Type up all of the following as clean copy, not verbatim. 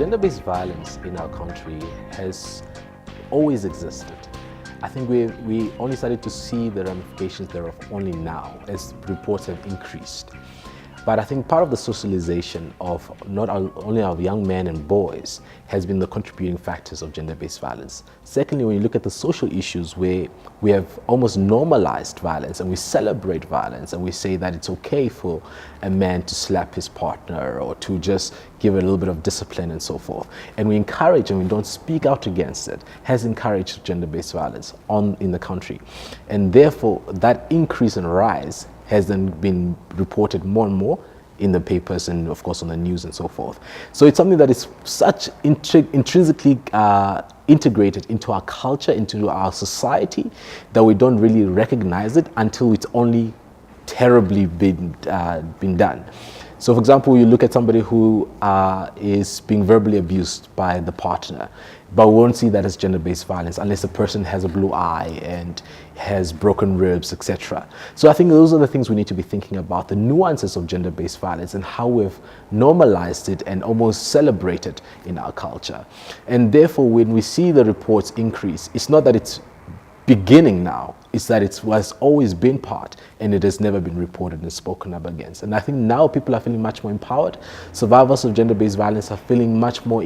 Gender-based violence in our country has always existed. I think we only started to see the ramifications thereof only now as reports have increased. But I think part of the socialization of not only our young men and boys has been the contributing factors of gender-based violence. Secondly, when you look at the social issues where we have almost normalized violence and we celebrate violence and we say that it's okay for a man to slap his partner or to just give a little bit of discipline and so forth. And we encourage and we don't speak out against it, has encouraged gender-based violence in the country. And therefore, that increase and rise has then been reported more and more in the papers and of course on the news and so forth. So it's something that is such intrinsically integrated into our culture, into our society, that we don't really recognize it until it's only terribly been done. So for example, you look at somebody who is being verbally abused by the partner, but we won't see that as gender-based violence unless the person has a blue eye and has broken ribs, etc. So I think those are the things we need to be thinking about, the nuances of gender-based violence and how we've normalized it and almost celebrated in our culture. And therefore, when we see the reports increase, it's not that it's beginning now, it's that it was always been part and it has never been reported and spoken up against. And I think now people are feeling much more empowered. Survivors of gender-based violence are feeling much more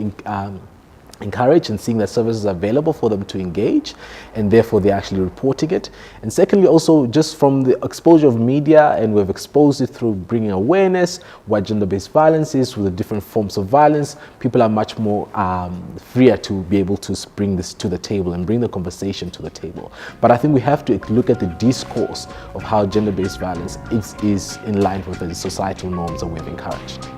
encouraged and seeing that services are available for them to engage, and therefore they're actually reporting it. And secondly, also just from the exposure of media, and we've exposed it through bringing awareness what gender-based violence is, with the different forms of violence, people are much more freer to be able to bring this to the table and bring the conversation to the table. But I think we have to look at the discourse of how gender-based violence is in line with the societal norms that we've encouraged.